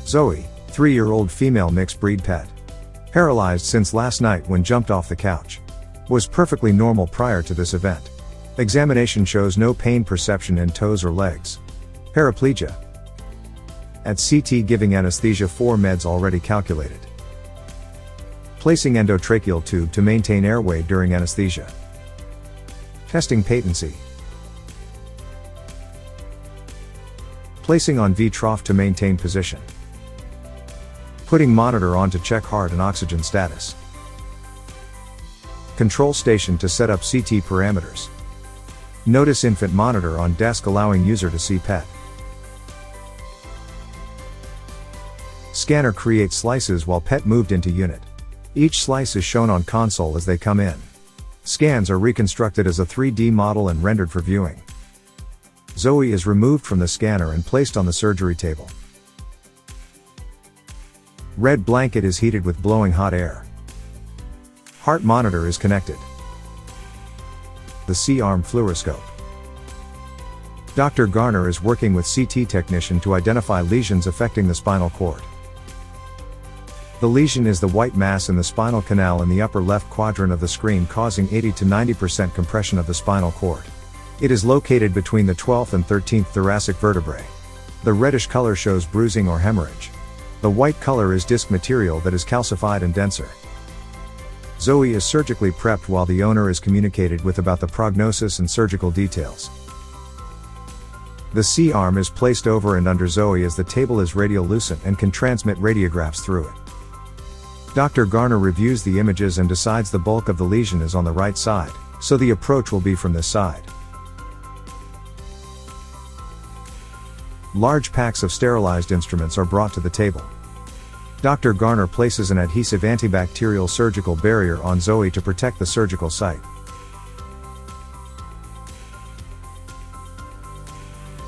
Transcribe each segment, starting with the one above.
Zoe, 3-year-old female mixed breed pet. Paralyzed since last night when jumped off the couch. Was perfectly normal prior to this event. Examination shows no pain perception in toes or legs. Paraplegia. At CT giving anesthesia, 4 meds already calculated. Placing endotracheal tube to maintain airway during anesthesia. Testing patency. Placing on V-trough to maintain position. Putting monitor on to check heart and oxygen status. Control station to set up CT parameters. Notice infant monitor on desk allowing user to see pet. Scanner creates slices while pet moved into unit. Each slice is shown on console as they come in. Scans are reconstructed as a 3D model and rendered for viewing. Zoe is removed from the scanner and placed on the surgery table. Red blanket is heated with blowing hot air. Heart monitor is connected. The C-arm fluoroscope. Dr. Garner is working with CT technician to identify lesions affecting the spinal cord. The lesion is the white mass in the spinal canal in the upper left quadrant of the screen, causing 80 to 90% compression of the spinal cord. It is located between the 12th and 13th thoracic vertebrae. The reddish color shows bruising or hemorrhage. The white color is disc material that is calcified and denser. Zoe is surgically prepped while the owner is communicated with about the prognosis and surgical details. The C-arm is placed over and under Zoe as the table is radiolucent and can transmit radiographs through it. Dr. Garner reviews the images and decides the bulk of the lesion is on the right side, so the approach will be from this side. Large packs of sterilized instruments are brought to the table. Dr. Garner places an adhesive antibacterial surgical barrier on Zoe to protect the surgical site.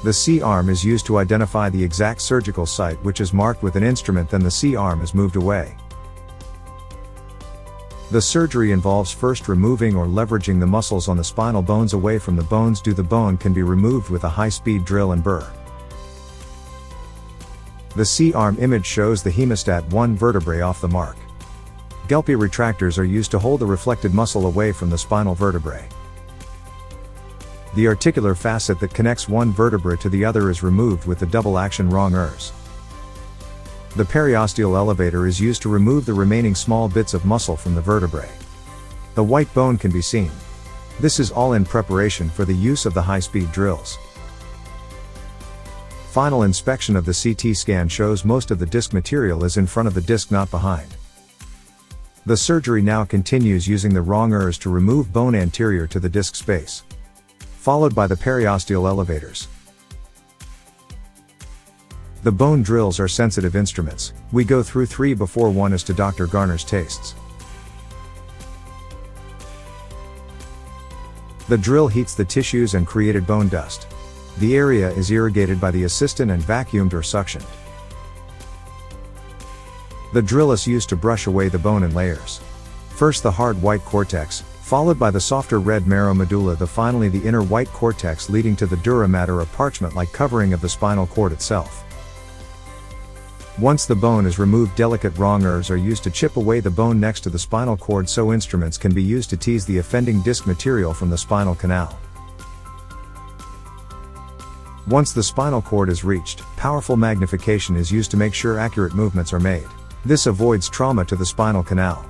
The C-arm is used to identify the exact surgical site, which is marked with an instrument, then the C-arm is moved away. The surgery involves first removing or leveraging the muscles on the spinal bones away from the bones. The bone can be removed with a high-speed drill and burr. The C-arm image shows the hemostat 1 vertebrae off the mark. Gelpi retractors are used to hold the reflected muscle away from the spinal vertebrae. The articular facet that connects one vertebra to the other is removed with the double-action rongeurs. The periosteal elevator is used to remove the remaining small bits of muscle from the vertebrae. The white bone can be seen. This is all in preparation for the use of the high-speed drills. Final inspection of the CT scan shows most of the disc material is in front of the disc, not behind. The surgery now continues using the rongeurs to remove bone anterior to the disc space, followed by the periosteal elevators. The bone drills are sensitive instruments. We go through 3 before 1 is to Dr. Garner's tastes. The drill heats the tissues and created bone dust. The area is irrigated by the assistant and vacuumed or suctioned. The drill is used to brush away the bone in layers. First the hard white cortex, followed by the softer red marrow medulla, finally the inner white cortex, leading to the dura mater, a parchment-like covering of the spinal cord itself. Once the bone is removed, delicate rongeurs are used to chip away the bone next to the spinal cord, so instruments can be used to tease the offending disc material from the spinal canal. Once the spinal cord is reached, powerful magnification is used to make sure accurate movements are made. This avoids trauma to the spinal canal.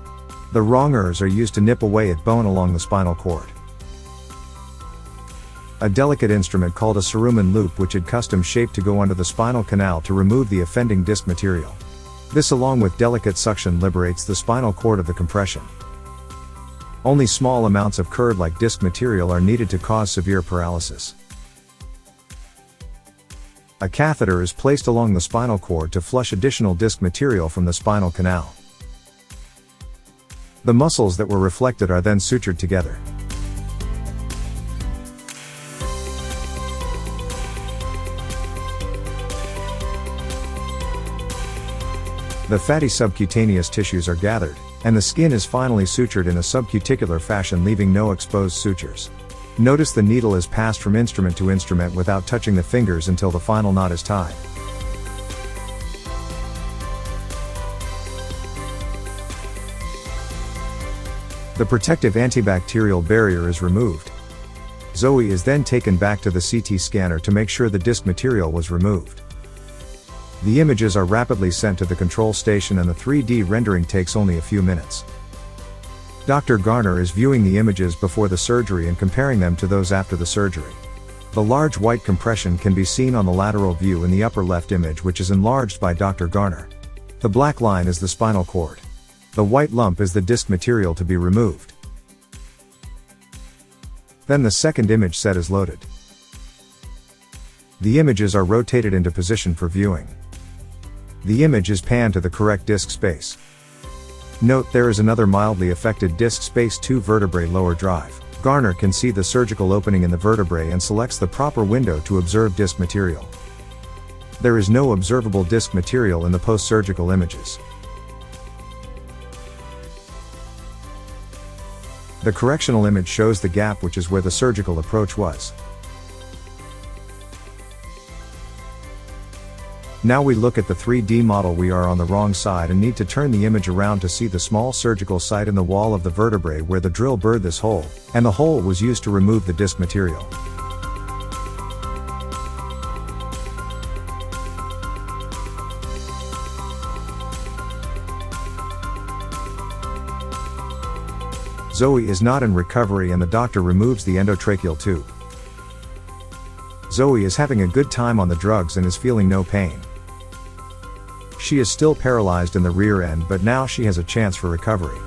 The rongeurs are used to nip away at bone along the spinal cord. A delicate instrument called a cerumen loop, which is custom shaped to go under the spinal canal to remove the offending disc material. This, along with delicate suction, liberates the spinal cord of the compression. Only small amounts of curd-like disc material are needed to cause severe paralysis. A catheter is placed along the spinal cord to flush additional disc material from the spinal canal. The muscles that were reflected are then sutured together. The fatty subcutaneous tissues are gathered, and the skin is finally sutured in a subcuticular fashion, leaving no exposed sutures. Notice the needle is passed from instrument to instrument without touching the fingers until the final knot is tied. The protective antibacterial barrier is removed. Zoe is then taken back to the CT scanner to make sure the disc material was removed. The images are rapidly sent to the control station and the 3D rendering takes only a few minutes. Dr. Garner is viewing the images before the surgery and comparing them to those after the surgery. The large white compression can be seen on the lateral view in the upper left image, which is enlarged by Dr. Garner. The black line is the spinal cord. The white lump is the disc material to be removed. Then the second image set is loaded. The images are rotated into position for viewing. The image is panned to the correct disc space. Note there is another mildly affected disc space 2 vertebrae lower drive. Garner can see the surgical opening in the vertebrae and selects the proper window to observe disc material. There is no observable disc material in the post-surgical images. The correctional image shows the gap, which is where the surgical approach was. Now we look at the 3D model. We are on the wrong side and need to turn the image around to see the small surgical site in the wall of the vertebrae where the drill burred this hole, and the hole was used to remove the disc material. Zoe is not in recovery and the doctor removes the endotracheal tube. Zoe is having a good time on the drugs and is feeling no pain. She is still paralyzed in the rear end, but now she has a chance for recovery.